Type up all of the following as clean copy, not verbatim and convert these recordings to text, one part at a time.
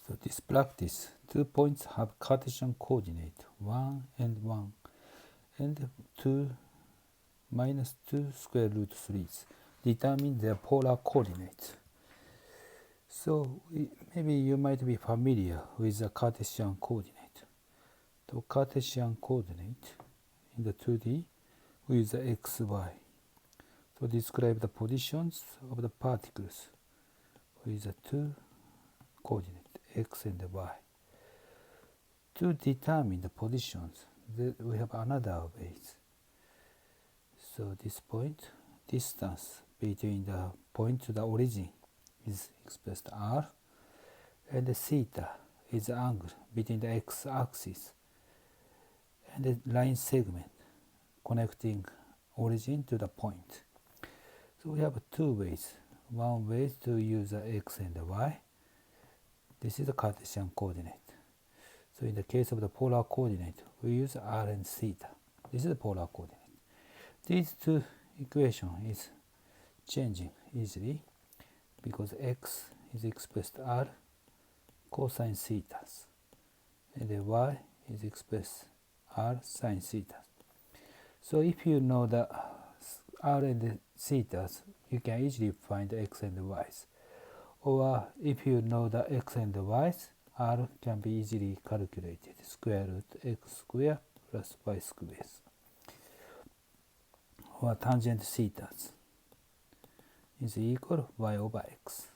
So this practice, 2 points have Cartesian coordinate 1 and 1 and 2 minus 2 square root 3's. Determine their polar coordinates. So maybe you might be familiar with the Cartesian coordinate. The Cartesian coordinate in the 2D we use the x, y. To describe the positions of the particles with the two coordinates x and y. To determine the positions, we have another ways. So this point, distance between the point to the origin is expressed r, and the theta is the angle between the x-axis and the line segment connecting origin to the point. So we have two ways. One way to use the x and the y. This is the Cartesian coordinate. So in the case of the polar coordinate, we use r and theta. This is the polar coordinate. These two equations is changing easily because x is expressed r cosine theta, and the y is expressed r sine theta. So if you know the r and the theta, you can easily find the x and the y's. Or if you know the x and the y's, r can be easily calculated. Square root x squared plus y squared. Or tangent theta is equal y over x.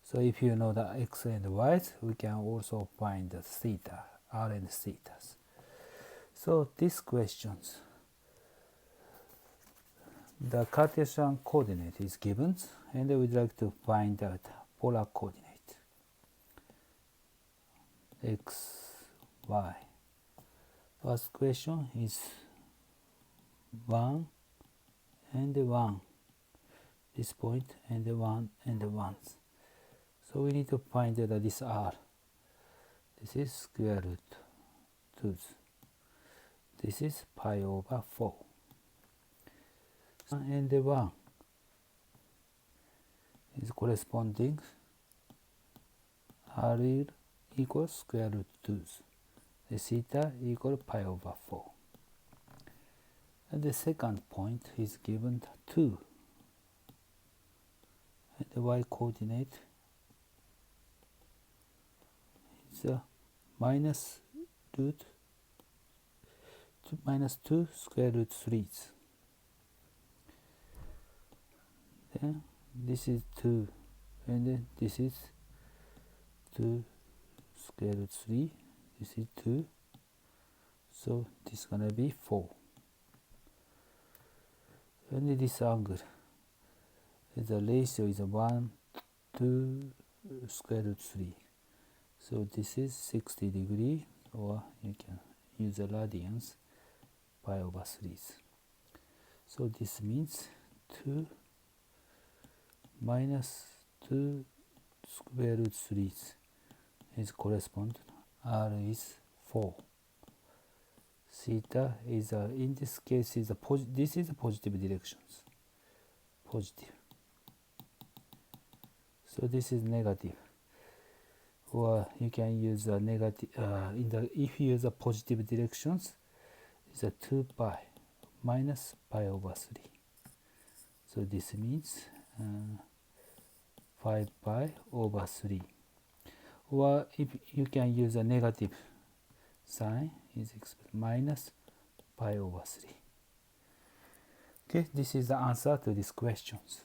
So if you know the x and y's, we can also find the theta, r and theta. So these questions, the Cartesian coordinate is given, and we'd like to find out polar coordinate. X, y. First question is 1 and 1. This point and 1 and 1. So we need to find this r. This is square root 2. This is pi over 4. And 1 is corresponding r equals square root 2. The theta equal pi over 4. And the second point is given 2. And the y coordinate is minus 2 square root 3. Then this is 2, and then this is 2 square root 3. This is 2, so this is gonna be 4. And this angle, the ratio is 1 to square root 3. So this is 60 degrees, or you can use the radians, pi over 3. So this means 2 minus 2 square root 3 is correspond. R is 4. Theta is in this case is this is positive directions. Positive. So this is negative. Or you can use a negative. If you use a positive directions, is a 2 pi minus pi over 3. So this means 5 pi over 3. Or if you can use a negative sign, is minus pi over 3. Okay, this is the answer to these questions.